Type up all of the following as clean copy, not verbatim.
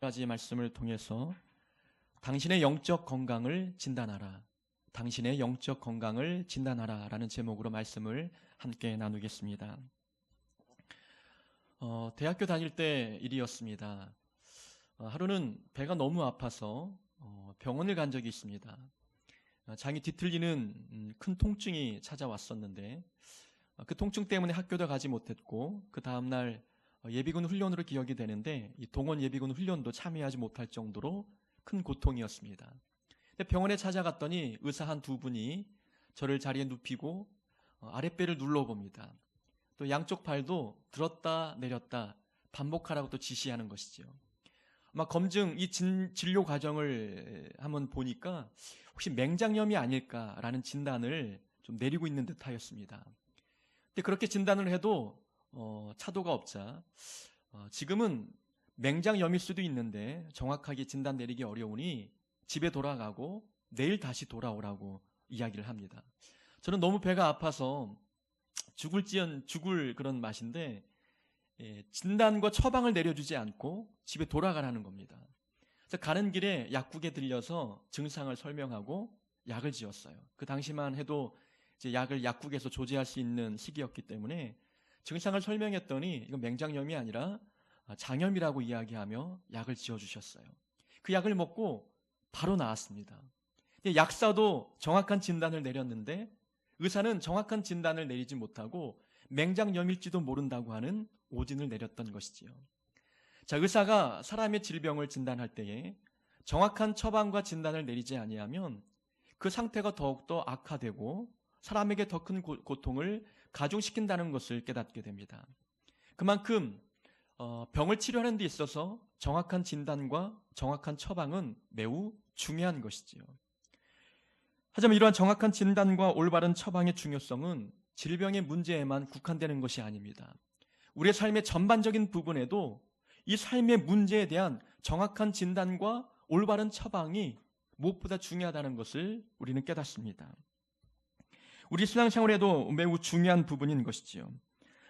가지 말씀을 통해서 당신의 영적 건강을 진단하라. 당신의 영적 건강을 진단하라 라는 제목으로 말씀을 함께 나누겠습니다. 대학교 다닐 때 일이었습니다. 하루는 배가 너무 아파서 병원을 간 적이 있습니다. 장이 뒤틀리는 큰 통증이 찾아왔었는데 그 통증 때문에 학교도 가지 못했고 그 다음날 예비군 훈련으로 기억이 되는데 이 동원 예비군 훈련도 참여하지 못할 정도로 큰 고통이었습니다. 병원에 찾아갔더니 의사 한 두 분이 저를 자리에 눕히고 아랫배를 눌러봅니다. 또 양쪽 발도 들었다 내렸다 반복하라고 또 지시하는 것이죠. 아마 검증, 이 진료 과정을 한번 보니까 혹시 맹장염이 아닐까라는 진단을 좀 내리고 있는 듯하였습니다. 근데 그렇게 진단을 해도 차도가 없자 지금은 맹장염일 수도 있는데 정확하게 진단 내리기 어려우니 집에 돌아가고 내일 다시 돌아오라고 이야기를 합니다. 저는 너무 배가 아파서 죽을 그런 맛인데 진단과 처방을 내려주지 않고 집에 돌아가라는 겁니다. 그래서 가는 길에 약국에 들려서 증상을 설명하고 약을 지었어요. 그 당시만 해도 이제 약을 약국에서 조제할 수 있는 시기였기 때문에 증상을 설명했더니 이건 맹장염이 아니라 장염이라고 이야기하며 약을 지어주셨어요. 그 약을 먹고 바로 나았습니다. 약사도 정확한 진단을 내렸는데 의사는 정확한 진단을 내리지 못하고 맹장염일지도 모른다고 하는 오진을 내렸던 것이지요. 자, 의사가 사람의 질병을 진단할 때에 정확한 처방과 진단을 내리지 아니하면 그 상태가 더욱더 악화되고 사람에게 더 큰 고통을 가중시킨다는 것을 깨닫게 됩니다. 그만큼 병을 치료하는 데 있어서 정확한 진단과 정확한 처방은 매우 중요한 것이지요. 하지만 이러한 정확한 진단과 올바른 처방의 중요성은 질병의 문제에만 국한되는 것이 아닙니다. 우리의 삶의 전반적인 부분에도 이 삶의 문제에 대한 정확한 진단과 올바른 처방이 무엇보다 중요하다는 것을 우리는 깨닫습니다. 우리 신앙생활에도 매우 중요한 부분인 것이지요.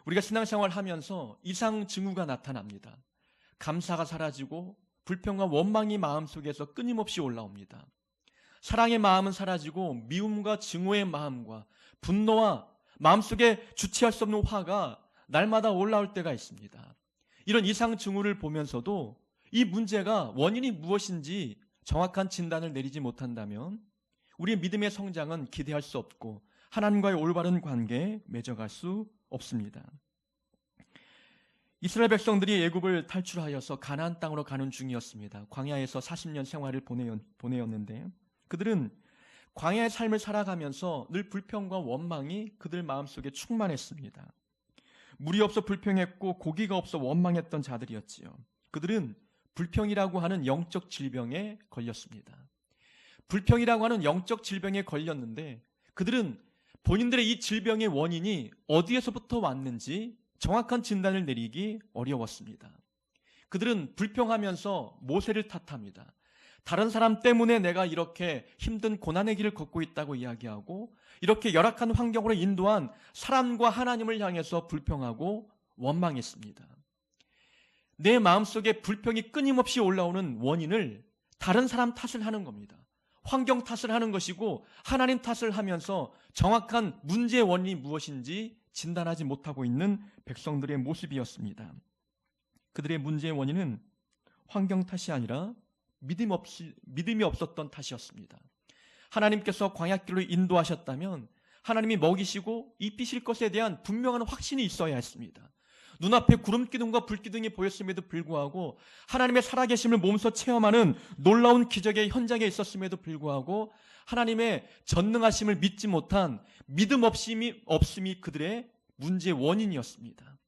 우리가 신앙생활을 하면서 이상 징후가 나타납니다. 감사가 사라지고 불평과 원망이 마음속에서 끊임없이 올라옵니다. 사랑의 마음은 사라지고 미움과 증오의 마음과 분노와 마음속에 주체할 수 없는 화가 날마다 올라올 때가 있습니다. 이런 이상 징후를 보면서도 이 문제가 원인이 무엇인지 정확한 진단을 내리지 못한다면 우리의 믿음의 성장은 기대할 수 없고 하나님과의 올바른 관계에 맺어갈 수 없습니다. 이스라엘 백성들이 애굽을 탈출하여서 가나안 땅으로 가는 중이었습니다. 광야에서 40년 생활을 보내었는데 그들은 광야의 삶을 살아가면서 늘 불평과 원망이 그들 마음속에 충만했습니다. 물이 없어 불평했고 고기가 없어 원망했던 자들이었지요. 그들은 불평이라고 하는 영적 질병에 걸렸습니다. 불평이라고 하는 영적 질병에 걸렸는데 그들은 본인들의 이 질병의 원인이 어디에서부터 왔는지 정확한 진단을 내리기 어려웠습니다. 그들은 불평하면서 모세를 탓합니다. 다른 사람 때문에 내가 이렇게 힘든 고난의 길을 걷고 있다고 이야기하고 이렇게 열악한 환경으로 인도한 사람과 하나님을 향해서 불평하고 원망했습니다. 내 마음속에 불평이 끊임없이 올라오는 원인을 다른 사람 탓을 하는 겁니다. 환경 탓을 하는 것이고 하나님 탓을 하면서 정확한 문제의 원인이 무엇인지 진단하지 못하고 있는 백성들의 모습이었습니다. 그들의 문제의 원인은 환경 탓이 아니라 믿음이 없었던 탓이었습니다. 하나님께서 광야길로 인도하셨다면 하나님이 먹이시고 입히실 것에 대한 분명한 확신이 있어야 했습니다. 눈앞에 구름기둥과 불기둥이 보였음에도 불구하고 하나님의 살아계심을 몸소 체험하는 놀라운 기적의 현장에 있었음에도 불구하고 하나님의 전능하심을 믿지 못한 믿음 없음이 그들의 문제의 원인이었습니다.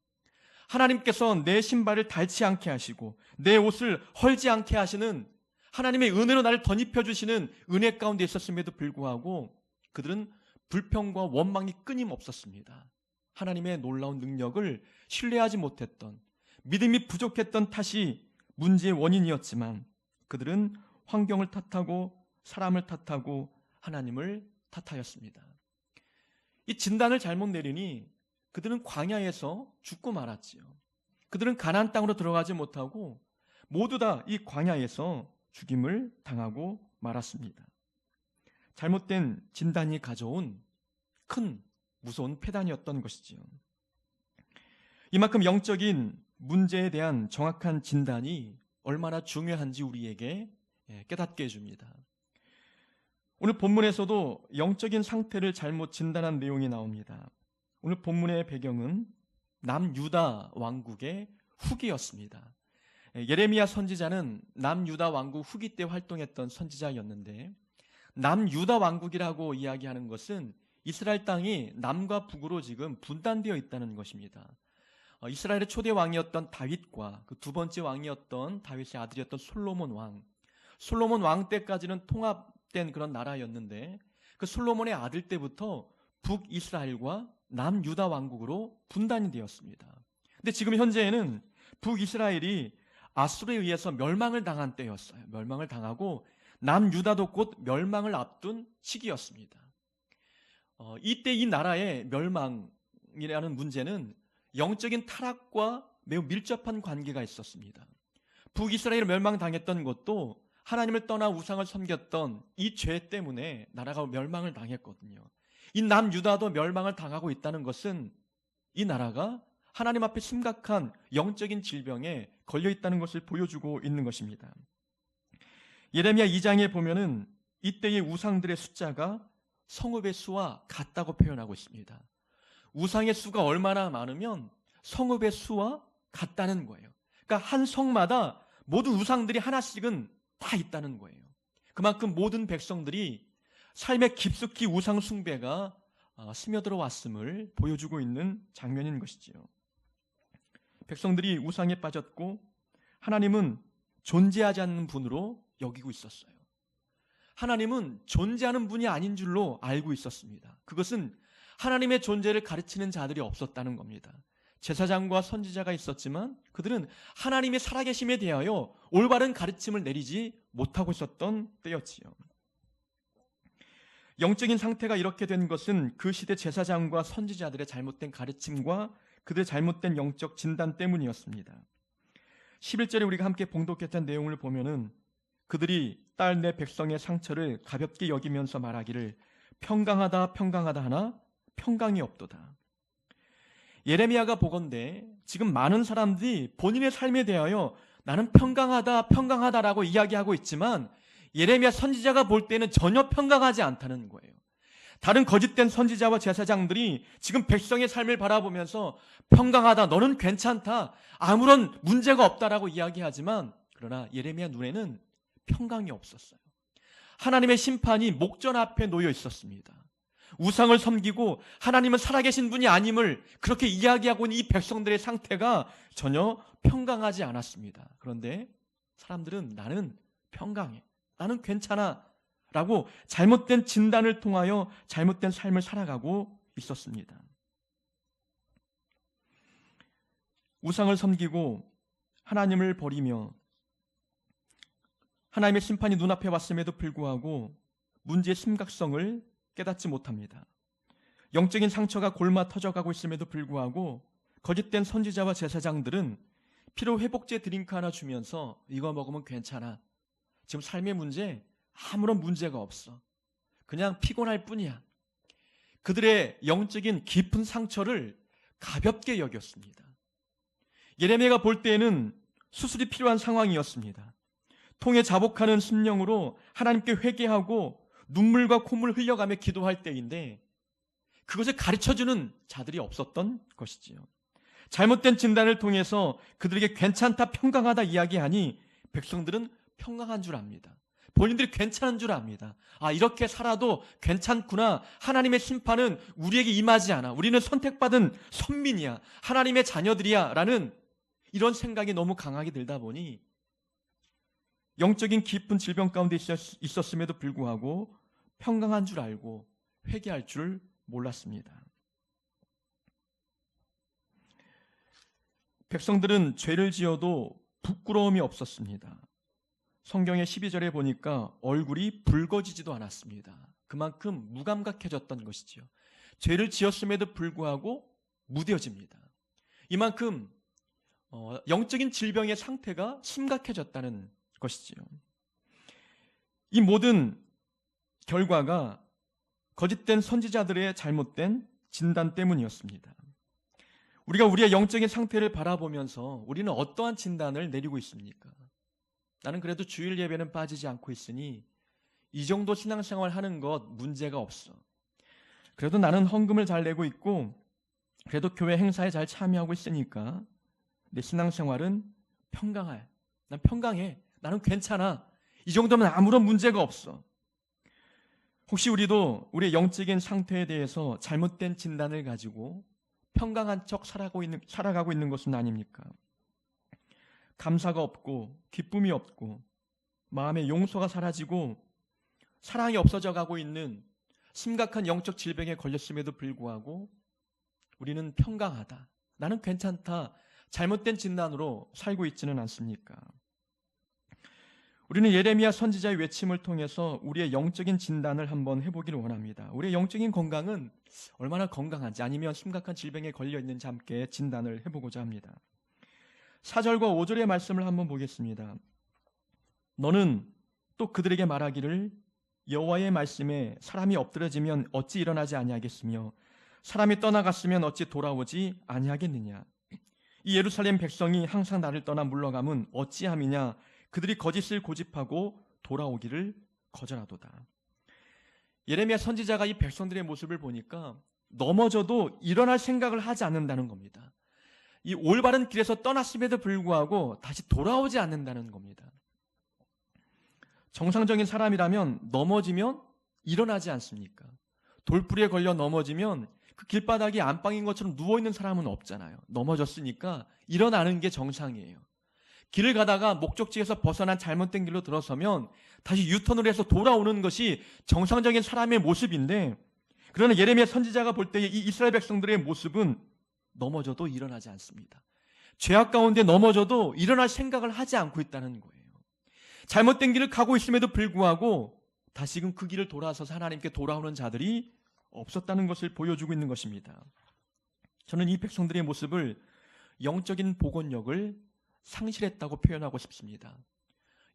하나님께서 내 신발을 닳지 않게 하시고 내 옷을 헐지 않게 하시는 하나님의 은혜로 나를 덧입혀 주시는 은혜 가운데 있었음에도 불구하고 그들은 불평과 원망이 끊임없었습니다. 하나님의 놀라운 능력을 신뢰하지 못했던, 믿음이 부족했던 탓이 문제의 원인이었지만 그들은 환경을 탓하고 사람을 탓하고 하나님을 탓하였습니다. 이 진단을 잘못 내리니 그들은 광야에서 죽고 말았지요. 그들은 가나안 땅으로 들어가지 못하고 모두 다 이 광야에서 죽임을 당하고 말았습니다. 잘못된 진단이 가져온 큰 무서운 폐단이었던 것이지요. 이만큼 영적인 문제에 대한 정확한 진단이 얼마나 중요한지 우리에게 깨닫게 해줍니다. 오늘 본문에서도 영적인 상태를 잘못 진단한 내용이 나옵니다. 오늘 본문의 배경은 남유다 왕국의 후기였습니다. 예레미야 선지자는 남유다 왕국 후기 때 활동했던 선지자였는데, 남유다 왕국이라고 이야기하는 것은 이스라엘 땅이 남과 북으로 지금 분단되어 있다는 것입니다. 이스라엘의 초대 왕이었던 다윗과 그 두 번째 왕이었던 다윗의 아들이었던 솔로몬 왕 때까지는 통합된 그런 나라였는데, 그 솔로몬의 아들 때부터 북이스라엘과 남유다 왕국으로 분단이 되었습니다. 근데 지금 현재에는 북이스라엘이 아수르에 의해서 멸망을 당한 때였어요. 멸망을 당하고 남유다도 곧 멸망을 앞둔 시기였습니다. 이때 이 나라의 멸망이라는 문제는 영적인 타락과 매우 밀접한 관계가 있었습니다. 북이스라엘이 멸망당했던 것도 하나님을 떠나 우상을 섬겼던 이 죄 때문에 나라가 멸망을 당했거든요. 이 남유다도 멸망을 당하고 있다는 것은 이 나라가 하나님 앞에 심각한 영적인 질병에 걸려 있다는 것을 보여주고 있는 것입니다. 예레미야 2장에 보면은 이때의 우상들의 숫자가 성읍의 수와 같다고 표현하고 있습니다. 우상의 수가 얼마나 많으면 성읍의 수와 같다는 거예요. 그러니까 한 성마다 모든 우상들이 하나씩은 다 있다는 거예요. 그만큼 모든 백성들이 삶에 깊숙이 우상 숭배가 스며들어 왔음을 보여주고 있는 장면인 것이지요. 백성들이 우상에 빠졌고 하나님은 존재하지 않는 분으로 여기고 있었어요. 하나님은 존재하는 분이 아닌 줄로 알고 있었습니다. 그것은 하나님의 존재를 가르치는 자들이 없었다는 겁니다. 제사장과 선지자가 있었지만 그들은 하나님의 살아계심에 대하여 올바른 가르침을 내리지 못하고 있었던 때였지요. 영적인 상태가 이렇게 된 것은 그 시대 제사장과 선지자들의 잘못된 가르침과 그들의 잘못된 영적 진단 때문이었습니다. 11절에 우리가 함께 봉독했던 내용을 보면은 그들이 딸 내 백성의 상처를 가볍게 여기면서 말하기를 평강하다 하나 평강이 없도다. 예레미야가 보건대 지금 많은 사람들이 본인의 삶에 대하여 나는 평강하다라고 이야기하고 있지만 예레미야 선지자가 볼 때는 전혀 평강하지 않다는 거예요. 다른 거짓된 선지자와 제사장들이 지금 백성의 삶을 바라보면서 평강하다, 너는 괜찮다, 아무런 문제가 없다라고 이야기하지만 그러나 예레미야 눈에는 평강이 없었어요. 하나님의 심판이 목전 앞에 놓여 있었습니다. 우상을 섬기고 하나님은 살아계신 분이 아님을 그렇게 이야기하고 있는 이 백성들의 상태가 전혀 평강하지 않았습니다. 그런데 사람들은 나는 평강해, 나는 괜찮아 라고 잘못된 진단을 통하여 잘못된 삶을 살아가고 있었습니다. 우상을 섬기고 하나님을 버리며 하나님의 심판이 눈앞에 왔음에도 불구하고 문제의 심각성을 깨닫지 못합니다. 영적인 상처가 골마 터져가고 있음에도 불구하고 거짓된 선지자와 제사장들은 피로 회복제 드링크 하나 주면서 이거 먹으면 괜찮아, 지금 삶의 문제 아무런 문제가 없어, 그냥 피곤할 뿐이야. 그들의 영적인 깊은 상처를 가볍게 여겼습니다. 예레미야가 볼 때에는 수술이 필요한 상황이었습니다. 통에 자복하는 심령으로 하나님께 회개하고 눈물과 콧물을 흘려가며 기도할 때인데 그것을 가르쳐주는 자들이 없었던 것이지요. 잘못된 진단을 통해서 그들에게 괜찮다, 평강하다 이야기하니 백성들은 평강한 줄 압니다. 본인들이 괜찮은 줄 압니다. 아, 이렇게 살아도 괜찮구나. 하나님의 심판은 우리에게 임하지 않아. 우리는 선택받은 선민이야, 하나님의 자녀들이야 라는 이런 생각이 너무 강하게 들다 보니 영적인 깊은 질병 가운데 있었음에도 불구하고 평강한 줄 알고 회개할 줄 몰랐습니다. 백성들은 죄를 지어도 부끄러움이 없었습니다. 성경의 12절에 보니까 얼굴이 붉어지지도 않았습니다. 그만큼 무감각해졌던 것이지요. 죄를 지었음에도 불구하고 무뎌집니다. 이만큼 영적인 질병의 상태가 심각해졌다는 것이지요. 이 모든 결과가 거짓된 선지자들의 잘못된 진단 때문이었습니다. 우리가 우리의 영적인 상태를 바라보면서 우리는 어떠한 진단을 내리고 있습니까? 나는 그래도 주일 예배는 빠지지 않고 있으니 이 정도 신앙생활 하는 것 문제가 없어. 그래도 나는 헌금을 잘 내고 있고 그래도 교회 행사에 잘 참여하고 있으니까 내 신앙생활은 평강해. 난 평강해. 나는 괜찮아. 이 정도면 아무런 문제가 없어. 혹시 우리도 우리의 영적인 상태에 대해서 잘못된 진단을 가지고 평강한 척 살아가고 있는 것은 아닙니까? 감사가 없고 기쁨이 없고 마음의 용서가 사라지고 사랑이 없어져 가고 있는 심각한 영적 질병에 걸렸음에도 불구하고 우리는 평강하다. 나는 괜찮다. 잘못된 진단으로 살고 있지는 않습니까? 우리는 예레미야 선지자의 외침을 통해서 우리의 영적인 진단을 한번 해보기를 원합니다. 우리의 영적인 건강은 얼마나 건강한지 아니면 심각한 질병에 걸려있는지 함께 진단을 해보고자 합니다. 4절과 5절의 말씀을 한번 보겠습니다. 너는 또 그들에게 말하기를 여호와의 말씀에 사람이 엎드러지면 어찌 일어나지 아니하겠으며 사람이 떠나갔으면 어찌 돌아오지 아니하겠느냐. 이 예루살렘 백성이 항상 나를 떠나 물러감은 어찌함이냐. 그들이 거짓을 고집하고 돌아오기를 거절하도다. 예레미야 선지자가 이 백성들의 모습을 보니까 넘어져도 일어날 생각을 하지 않는다는 겁니다. 이 올바른 길에서 떠났음에도 불구하고 다시 돌아오지 않는다는 겁니다. 정상적인 사람이라면 넘어지면 일어나지 않습니까? 돌부리에 걸려 넘어지면 그 길바닥이 안방인 것처럼 누워있는 사람은 없잖아요. 넘어졌으니까 일어나는 게 정상이에요. 길을 가다가 목적지에서 벗어난 잘못된 길로 들어서면 다시 유턴을 해서 돌아오는 것이 정상적인 사람의 모습인데, 그러나 예레미야 선지자가 볼 때 이 이스라엘 백성들의 모습은 넘어져도 일어나지 않습니다. 죄악 가운데 넘어져도 일어날 생각을 하지 않고 있다는 거예요. 잘못된 길을 가고 있음에도 불구하고 다시금 그 길을 돌아서서 하나님께 돌아오는 자들이 없었다는 것을 보여주고 있는 것입니다. 저는 이 백성들의 모습을 영적인 복원력을 상실했다고 표현하고 싶습니다.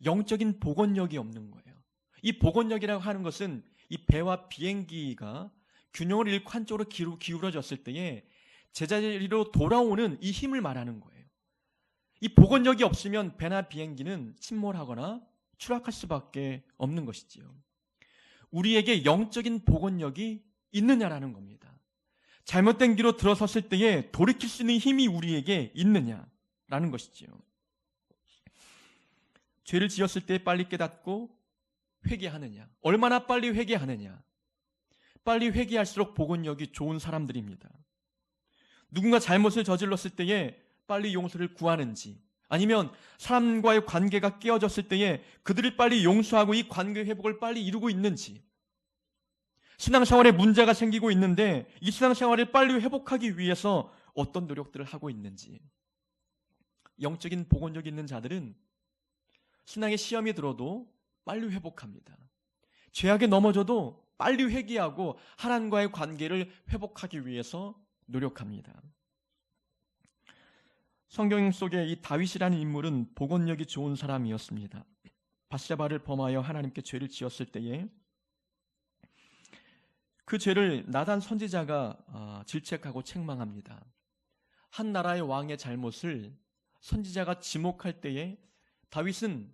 영적인 복원력이 없는 거예요. 이 복원력이라고 하는 것은 이 배와 비행기가 균형을 잃고 한쪽으로 기울어졌을 때에 제자리로 돌아오는 이 힘을 말하는 거예요. 이 복원력이 없으면 배나 비행기는 침몰하거나 추락할 수밖에 없는 것이지요. 우리에게 영적인 복원력이 있느냐라는 겁니다. 잘못된 길로 들어섰을 때에 돌이킬 수 있는 힘이 우리에게 있느냐라는 것이지요. 죄를 지었을 때 빨리 깨닫고 회개하느냐, 얼마나 빨리 회개하느냐. 빨리 회개할수록 복원력이 좋은 사람들입니다. 누군가 잘못을 저질렀을 때에 빨리 용서를 구하는지, 아니면 사람과의 관계가 깨어졌을 때에 그들을 빨리 용서하고 이 관계 회복을 빨리 이루고 있는지, 신앙생활에 문제가 생기고 있는데 이 신앙생활을 빨리 회복하기 위해서 어떤 노력들을 하고 있는지. 영적인 복원력이 있는 자들은 신앙의 시험이 들어도 빨리 회복합니다. 죄악에 넘어져도 빨리 회개하고 하나님과의 관계를 회복하기 위해서 노력합니다. 성경 속에 이 다윗이라는 인물은 복원력이 좋은 사람이었습니다. 밧세바를 범하여 하나님께 죄를 지었을 때에 그 죄를 나단 선지자가 질책하고 책망합니다. 한 나라의 왕의 잘못을 선지자가 지목할 때에 다윗은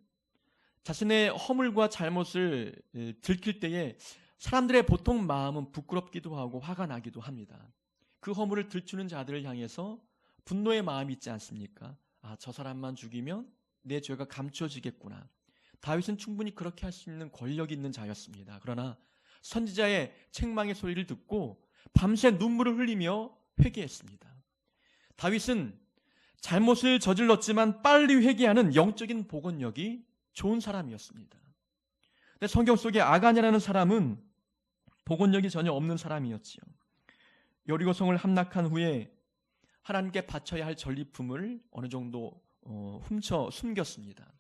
자신의 허물과 잘못을 들킬 때에 사람들의 보통 마음은 부끄럽기도 하고 화가 나기도 합니다. 그 허물을 들추는 자들을 향해서 분노의 마음이 있지 않습니까? 저 사람만 죽이면 내 죄가 감춰지겠구나. 다윗은 충분히 그렇게 할 수 있는 권력이 있는 자였습니다. 그러나 선지자의 책망의 소리를 듣고 밤새 눈물을 흘리며 회개했습니다. 다윗은 잘못을 저질렀지만 빨리 회개하는 영적인 복원력이 좋은 사람이었습니다. 근데 성경 속에 아간이라는 사람은 복원력이 전혀 없는 사람이었지요. 여리고성을 함락한 후에 하나님께 바쳐야 할 전리품을 어느 정도 훔쳐 숨겼습니다.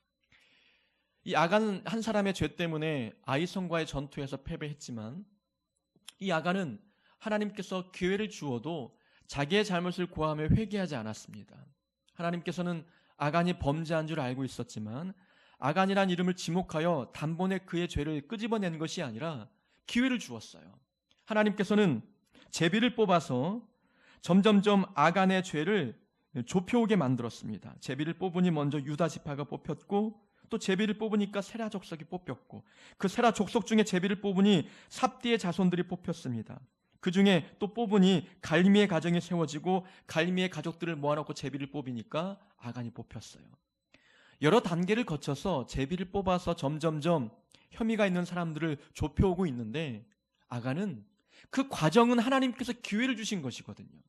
이 아간 한 사람의 죄 때문에 아이성과의 전투에서 패배했지만 이 아간은 하나님께서 기회를 주어도 자기의 잘못을 고하며 회개하지 않았습니다. 하나님께서는 아간이 범죄한 줄 알고 있었지만 아간이란 이름을 지목하여 단번에 그의 죄를 끄집어낸 것이 아니라 기회를 주었어요. 하나님께서는 제비를 뽑아서 점점점 아간의 죄를 좁혀오게 만들었습니다. 제비를 뽑으니 먼저 유다 지파가 뽑혔고 또 제비를 뽑으니까 세라 족속이 뽑혔고 그 세라 족속 중에 제비를 뽑으니 삽디의 자손들이 뽑혔습니다. 그 중에 또 뽑으니 갈미의 가정이 세워지고 갈미의 가족들을 모아놓고 제비를 뽑으니까 아간이 뽑혔어요. 여러 단계를 거쳐서 제비를 뽑아서 점점점 혐의가 있는 사람들을 좁혀오고 있는데 아간은 그 과정은 하나님께서 기회를 주신 것이거든요.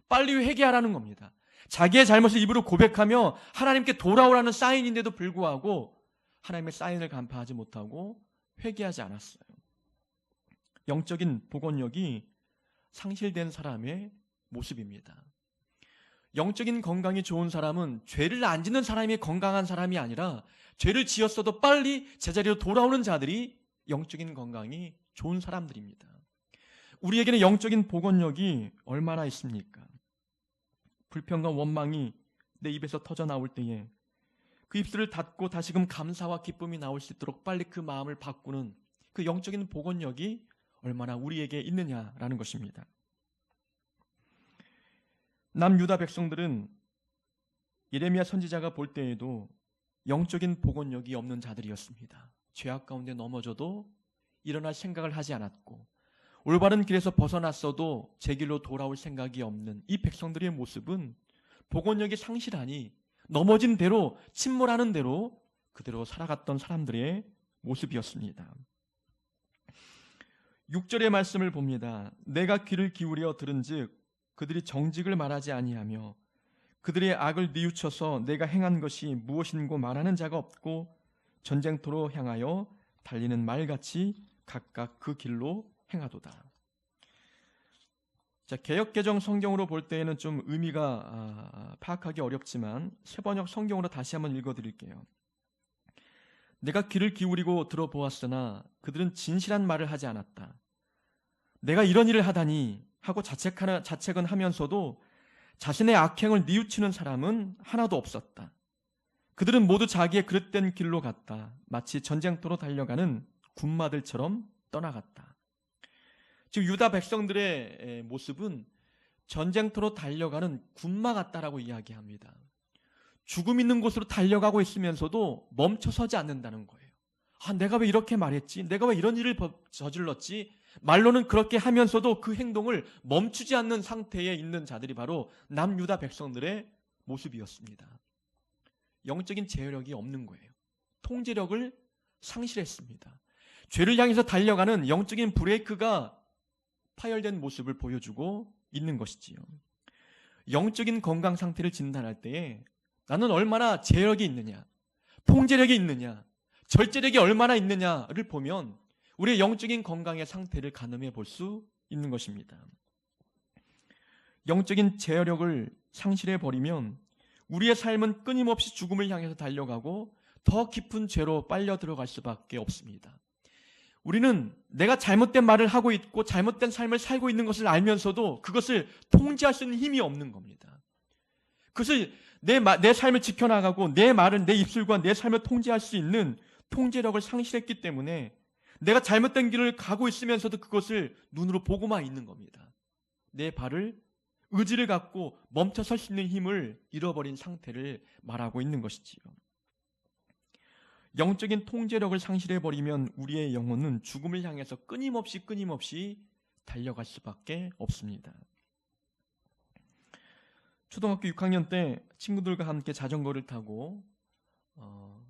빨리 회개하라는 겁니다. 자기의 잘못을 입으로 고백하며 하나님께 돌아오라는 사인인데도 불구하고 하나님의 사인을 간파하지 못하고 회개하지 않았어요. 영적인 복원력이 상실된 사람의 모습입니다. 영적인 건강이 좋은 사람은 죄를 안 짓는 사람이 건강한 사람이 아니라 죄를 지었어도 빨리 제자리로 돌아오는 자들이 영적인 건강이 좋은 사람들입니다. 우리에게는 영적인 복원력이 얼마나 있습니까? 불평과 원망이 내 입에서 터져 나올 때에 그 입술을 닫고 다시금 감사와 기쁨이 나올 수 있도록 빨리 그 마음을 바꾸는 그 영적인 복원력이 얼마나 우리에게 있느냐라는 것입니다. 남유다 백성들은 예레미야 선지자가 볼 때에도 영적인 복원력이 없는 자들이었습니다. 죄악 가운데 넘어져도 일어날 생각을 하지 않았고 올바른 길에서 벗어났어도 제 길로 돌아올 생각이 없는 이 백성들의 모습은 복원력이 상실하니 넘어진 대로 침몰하는 대로 그대로 살아갔던 사람들의 모습이었습니다. 6절의 말씀을 봅니다. 내가 귀를 기울여 들은즉 그들이 정직을 말하지 아니하며 그들의 악을 뉘우쳐서 내가 행한 것이 무엇인고 말하는 자가 없고 전쟁터로 향하여 달리는 말같이 각각 그 길로 행하도다. 자, 개역개정 성경으로 볼 때에는 좀 의미가 파악하기 어렵지만 세번역 성경으로 다시 한번 읽어드릴게요. 내가 귀를 기울이고 들어보았으나 그들은 진실한 말을 하지 않았다. 내가 이런 일을 하다니 하고 자책은 하면서도 자신의 악행을 뉘우치는 사람은 하나도 없었다. 그들은 모두 자기의 그릇된 길로 갔다. 마치 전쟁터로 달려가는 군마들처럼 떠나갔다. 즉 유다 백성들의 모습은 전쟁터로 달려가는 군마 같다라고 이야기합니다. 죽음 있는 곳으로 달려가고 있으면서도 멈춰서지 않는다는 거예요. 내가 왜 이렇게 말했지? 내가 왜 이런 일을 저질렀지? 말로는 그렇게 하면서도 그 행동을 멈추지 않는 상태에 있는 자들이 바로 남유다 백성들의 모습이었습니다. 영적인 제어력이 없는 거예요. 통제력을 상실했습니다. 죄를 향해서 달려가는 영적인 브레이크가 파열된 모습을 보여주고 있는 것이지요. 영적인 건강 상태를 진단할 때에 나는 얼마나 제어력이 있느냐, 통제력이 있느냐, 절제력이 얼마나 있느냐를 보면 우리의 영적인 건강의 상태를 가늠해 볼 수 있는 것입니다. 영적인 제어력을 상실해 버리면 우리의 삶은 끊임없이 죽음을 향해서 달려가고 더 깊은 죄로 빨려 들어갈 수밖에 없습니다. 우리는 내가 잘못된 말을 하고 있고 잘못된 삶을 살고 있는 것을 알면서도 그것을 통제할 수 있는 힘이 없는 겁니다. 그것을 내 삶을 지켜나가고 내 말을, 내 입술과 내 삶을 통제할 수 있는 통제력을 상실했기 때문에 내가 잘못된 길을 가고 있으면서도 그것을 눈으로 보고만 있는 겁니다. 내 발을, 의지를 갖고 멈춰 설 수 있는 힘을 잃어버린 상태를 말하고 있는 것이지요. 영적인 통제력을 상실해버리면 우리의 영혼은 죽음을 향해서 끊임없이 달려갈 수밖에 없습니다. 초등학교 6학년 때 친구들과 함께 자전거를 타고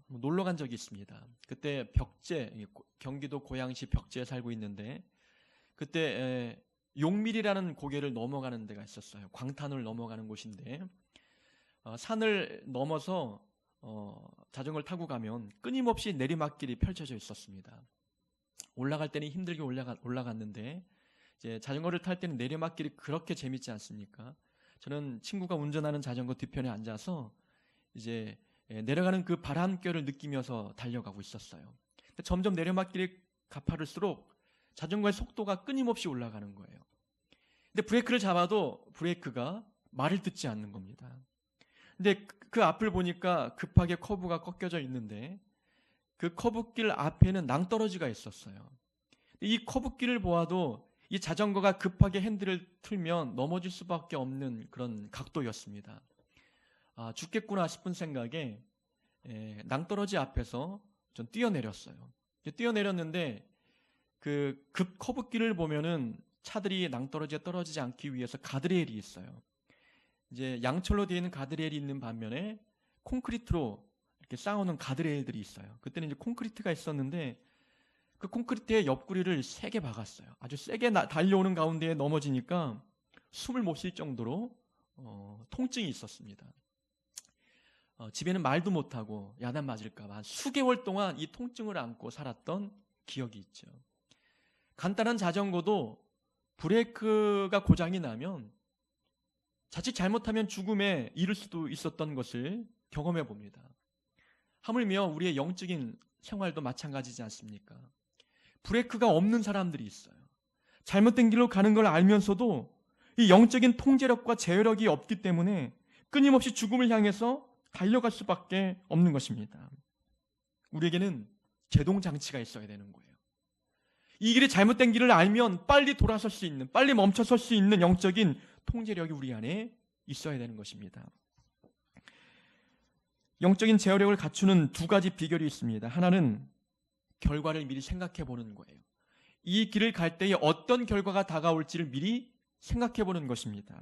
놀러 간 적이 있습니다. 그때 벽제, 경기도 고양시 벽제에 살고 있는데 그때 용밀이라는 고개를 넘어가는 데가 있었어요. 광탄을 넘어가는 곳인데 산을 넘어서 자전거를 타고 가면 끊임없이 내리막길이 펼쳐져 있었습니다. 올라갈 때는 힘들게 올라갔는데 이제 자전거를 탈 때는 내리막길이 그렇게 재밌지 않습니까? 저는 친구가 운전하는 자전거 뒤편에 앉아서 이제 내려가는 그 바람결을 느끼면서 달려가고 있었어요. 점점 내리막길이 가파를수록 자전거의 속도가 끊임없이 올라가는 거예요. 근데 브레이크를 잡아도 브레이크가 말을 듣지 않는 겁니다. 근데 그 앞을 보니까 급하게 커브가 꺾여져 있는데 그 커브길 앞에는 낭떠러지가 있었어요. 이 커브길을 보아도 이 자전거가 급하게 핸들을 틀면 넘어질 수밖에 없는 그런 각도였습니다. 죽겠구나 싶은 생각에 낭떠러지 앞에서 전 뛰어내렸어요. 뛰어내렸는데 그 급 커브길을 보면은 차들이 낭떠러지에 떨어지지 않기 위해서 가드레일이 있어요. 이제 양철로 되어 있는 가드레일이 있는 반면에 콘크리트로 이렇게 쌓아놓은 가드레일들이 있어요. 그때는 이제 콘크리트가 있었는데 그 콘크리트의 옆구리를 세게 박았어요. 아주 세게 달려오는 가운데에 넘어지니까 숨을 못 쉴 정도로 통증이 있었습니다. 집에는 말도 못하고 야단 맞을까봐 한 수개월 동안 이 통증을 안고 살았던 기억이 있죠. 간단한 자전거도 브레이크가 고장이 나면 자칫 잘못하면 죽음에 이를 수도 있었던 것을 경험해 봅니다. 하물며 우리의 영적인 생활도 마찬가지지 않습니까? 브레이크가 없는 사람들이 있어요. 잘못된 길로 가는 걸 알면서도 이 영적인 통제력과 제어력이 없기 때문에 끊임없이 죽음을 향해서 달려갈 수밖에 없는 것입니다. 우리에게는 제동장치가 있어야 되는 거예요. 이 길이 잘못된 길을 알면 빨리 돌아설 수 있는, 빨리 멈춰설 수 있는 영적인 통제력이 우리 안에 있어야 되는 것입니다. 영적인 제어력을 갖추는 두 가지 비결이 있습니다. 하나는 결과를 미리 생각해 보는 거예요. 이 길을 갈 때에 어떤 결과가 다가올지를 미리 생각해 보는 것입니다.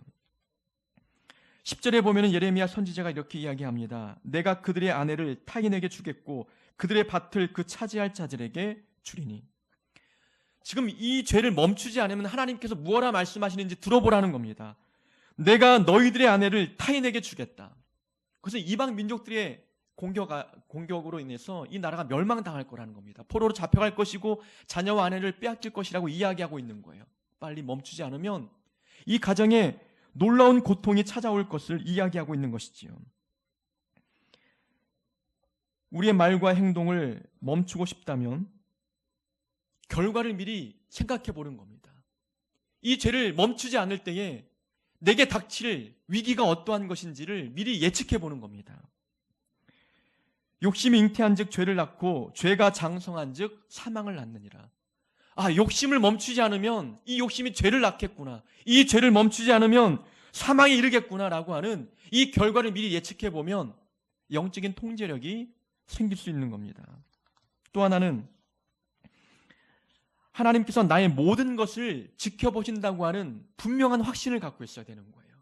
10절에 보면 예레미야 선지자가 이렇게 이야기합니다. 내가 그들의 아내를 타인에게 주겠고 그들의 밭을 그 차지할 자들에게 주리니. 지금 이 죄를 멈추지 않으면 하나님께서 무엇라 말씀하시는지 들어보라는 겁니다. 내가 너희들의 아내를 타인에게 주겠다. 그래서 이방 민족들의 공격으로 인해서 이 나라가 멸망당할 거라는 겁니다. 포로로 잡혀갈 것이고 자녀와 아내를 빼앗길 것이라고 이야기하고 있는 거예요. 빨리 멈추지 않으면 이 가정에 놀라운 고통이 찾아올 것을 이야기하고 있는 것이지요. 우리의 말과 행동을 멈추고 싶다면 결과를 미리 생각해 보는 겁니다. 이 죄를 멈추지 않을 때에 내게 닥칠 위기가 어떠한 것인지를 미리 예측해 보는 겁니다. 욕심이 잉태한 즉 죄를 낳고 죄가 장성한 즉 사망을 낳느니라. 욕심을 멈추지 않으면 이 욕심이 죄를 낳겠구나. 이 죄를 멈추지 않으면 사망에 이르겠구나라고 하는 이 결과를 미리 예측해 보면 영적인 통제력이 생길 수 있는 겁니다. 또 하나는 하나님께서 나의 모든 것을 지켜보신다고 하는 분명한 확신을 갖고 있어야 되는 거예요.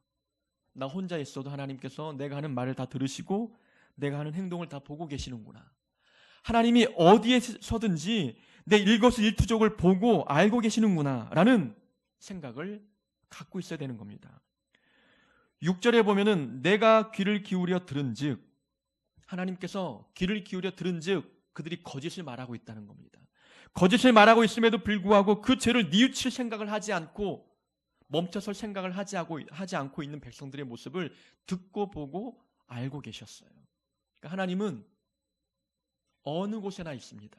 나 혼자 있어도 하나님께서 내가 하는 말을 다 들으시고 내가 하는 행동을 다 보고 계시는구나. 하나님이 어디에 서든지 내 일거수일투족을 보고 알고 계시는구나 라는 생각을 갖고 있어야 되는 겁니다. 6절에 보면은 내가 귀를 기울여 들은즉, 하나님께서 귀를 기울여 들은즉 그들이 거짓을 말하고 있다는 겁니다. 거짓을 말하고 있음에도 불구하고 그 죄를 뉘우칠 생각을 하지 않고 멈춰설 생각을 하지 않고 있는 백성들의 모습을 듣고 보고 알고 계셨어요. 그러니까 하나님은 어느 곳에나 있습니다.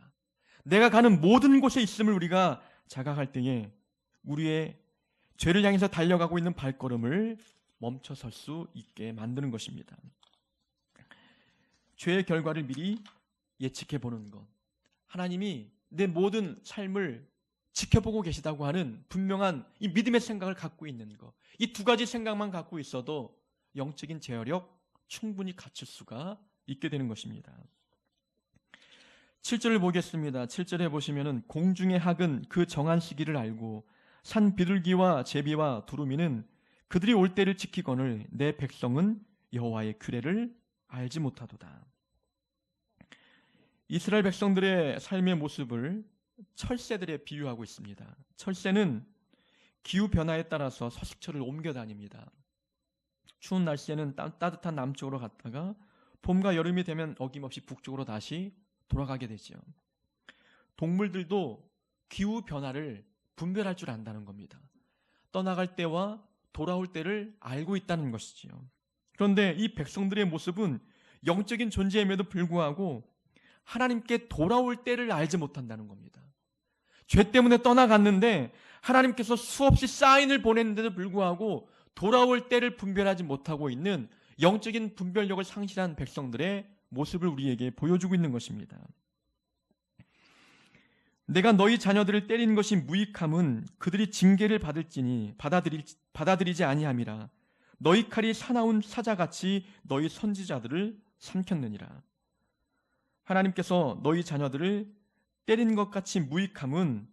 내가 가는 모든 곳에 있음을 우리가 자각할 때에 우리의 죄를 향해서 달려가고 있는 발걸음을 멈춰설 수 있게 만드는 것입니다. 죄의 결과를 미리 예측해 보는 것. 하나님이 내 모든 삶을 지켜보고 계시다고 하는 분명한 이 믿음의 생각을 갖고 있는 것. 이 두 가지 생각만 갖고 있어도 영적인 제어력 충분히 갖출 수가 있게 되는 것입니다. 7절을 보겠습니다. 7절에 보시면은 공중의 학은 그 정한 시기를 알고 산 비둘기와 제비와 두루미는 그들이 올 때를 지키거늘 내 백성은 여호와의 규례를 알지 못하도다. 이스라엘 백성들의 삶의 모습을 철새들에 비유하고 있습니다. 철새는 기후 변화에 따라서 서식처를 옮겨 다닙니다. 추운 날씨에는 따뜻한 남쪽으로 갔다가 봄과 여름이 되면 어김없이 북쪽으로 다시 돌아가게 되죠. 동물들도 기후 변화를 분별할 줄 안다는 겁니다. 떠나갈 때와 돌아올 때를 알고 있다는 것이지요. 그런데 이 백성들의 모습은 영적인 존재임에도 불구하고 하나님께 돌아올 때를 알지 못한다는 겁니다. 죄 때문에 떠나갔는데 하나님께서 수없이 사인을 보냈는데도 불구하고 돌아올 때를 분별하지 못하고 있는 영적인 분별력을 상실한 백성들의 모습을 우리에게 보여주고 있는 것입니다. 내가 너희 자녀들을 때린 것이 무익함은 그들이 징계를 받을지니 받아들이지 아니함이라. 너희 칼이 사나운 사자같이 너희 선지자들을 삼켰느니라. 하나님께서 너희 자녀들을 때린 것 같이 무익함은,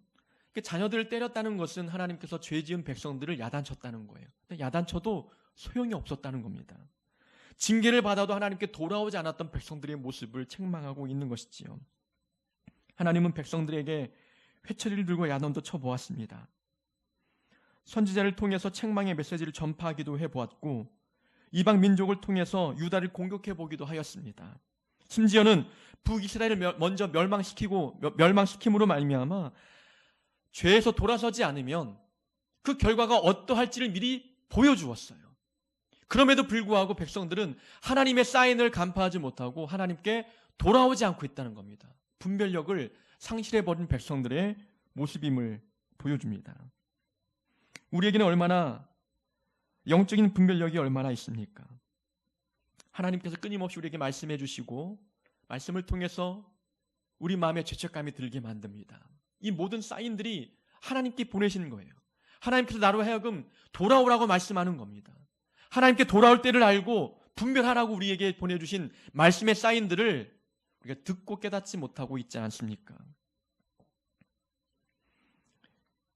자녀들을 때렸다는 것은 하나님께서 죄 지은 백성들을 야단쳤다는 거예요. 야단쳐도 소용이 없었다는 겁니다. 징계를 받아도 하나님께 돌아오지 않았던 백성들의 모습을 책망하고 있는 것이지요. 하나님은 백성들에게 회초리를 들고 야단도 쳐보았습니다. 선지자를 통해서 책망의 메시지를 전파하기도 해보았고, 이방 민족을 통해서 유다를 공격해보기도 하였습니다. 심지어는 북이스라엘을 먼저 멸망시킴으로 말미암아 죄에서 돌아서지 않으면 그 결과가 어떠할지를 미리 보여주었어요. 그럼에도 불구하고 백성들은 하나님의 사인을 간파하지 못하고 하나님께 돌아오지 않고 있다는 겁니다. 분별력을 상실해버린 백성들의 모습임을 보여줍니다. 우리에게는 영적인 분별력이 얼마나 있습니까? 하나님께서 끊임없이 우리에게 말씀해 주시고 말씀을 통해서 우리 마음에 죄책감이 들게 만듭니다. 이 모든 사인들이 하나님께 보내시는 거예요. 하나님께서 나로 하여금 돌아오라고 말씀하는 겁니다. 하나님께 돌아올 때를 알고 분별하라고 우리에게 보내주신 말씀의 사인들을 우리가 듣고 깨닫지 못하고 있지 않습니까?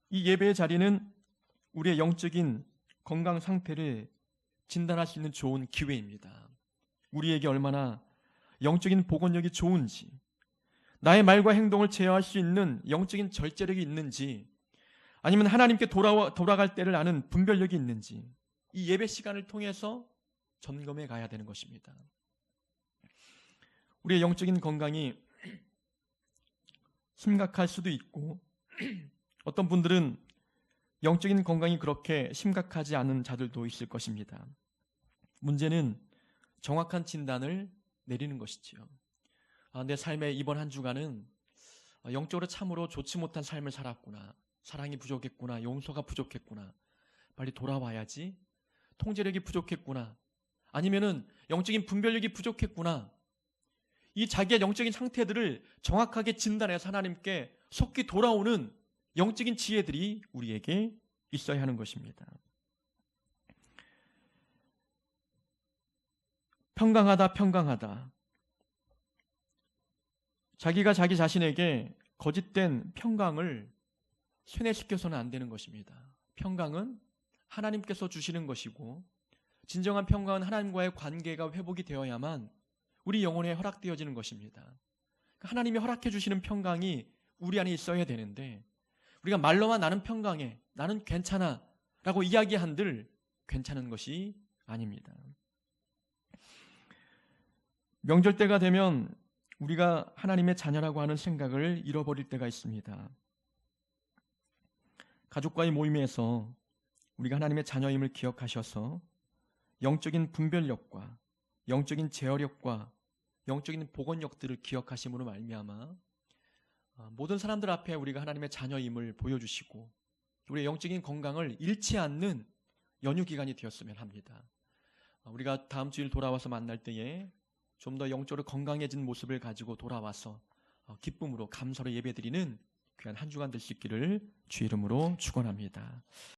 이 예배의 자리는 우리의 영적인 건강 상태를 진단할 수 있는 좋은 기회입니다. 우리에게 얼마나 영적인 복원력이 좋은지, 나의 말과 행동을 제어할 수 있는 영적인 절제력이 있는지, 아니면 하나님께 돌아갈 때를 아는 분별력이 있는지, 이 예배 시간을 통해서 점검해 가야 되는 것입니다. 우리의 영적인 건강이 심각할 수도 있고, 어떤 분들은 영적인 건강이 그렇게 심각하지 않은 자들도 있을 것입니다. 문제는 정확한 진단을 내리는 것이지요. 내 삶의 이번 한 주간은 영적으로 참으로 좋지 못한 삶을 살았구나, 사랑이 부족했구나, 용서가 부족했구나, 빨리 돌아와야지, 통제력이 부족했구나, 아니면은 영적인 분별력이 부족했구나, 이 자기의 영적인 상태들을 정확하게 진단해서 하나님께 속히 돌아오는 영적인 지혜들이 우리에게 있어야 하는 것입니다. 평강하다. 자기가 자기 자신에게 거짓된 평강을 쇠뇌시켜서는 안 되는 것입니다. 평강은 하나님께서 주시는 것이고, 진정한 평강은 하나님과의 관계가 회복이 되어야만 우리 영혼에 허락되어지는 것입니다. 하나님이 허락해 주시는 평강이 우리 안에 있어야 되는데, 우리가 말로만 나는 평강해, 나는 괜찮아 라고 이야기한들 괜찮은 것이 아닙니다. 명절 때가 되면 우리가 하나님의 자녀라고 하는 생각을 잃어버릴 때가 있습니다. 가족과의 모임에서 우리가 하나님의 자녀임을 기억하셔서 영적인 분별력과 영적인 제어력과 영적인 복원력들을 기억하심으로 말미암아 모든 사람들 앞에 우리가 하나님의 자녀임을 보여주시고 우리의 영적인 건강을 잃지 않는 연휴 기간이 되었으면 합니다. 우리가 다음 주일 돌아와서 만날 때에 좀 더 영적으로 건강해진 모습을 가지고 돌아와서 기쁨으로 감사로 예배드리는 귀한 한 주간 될 수 있기를 주 이름으로 축원합니다.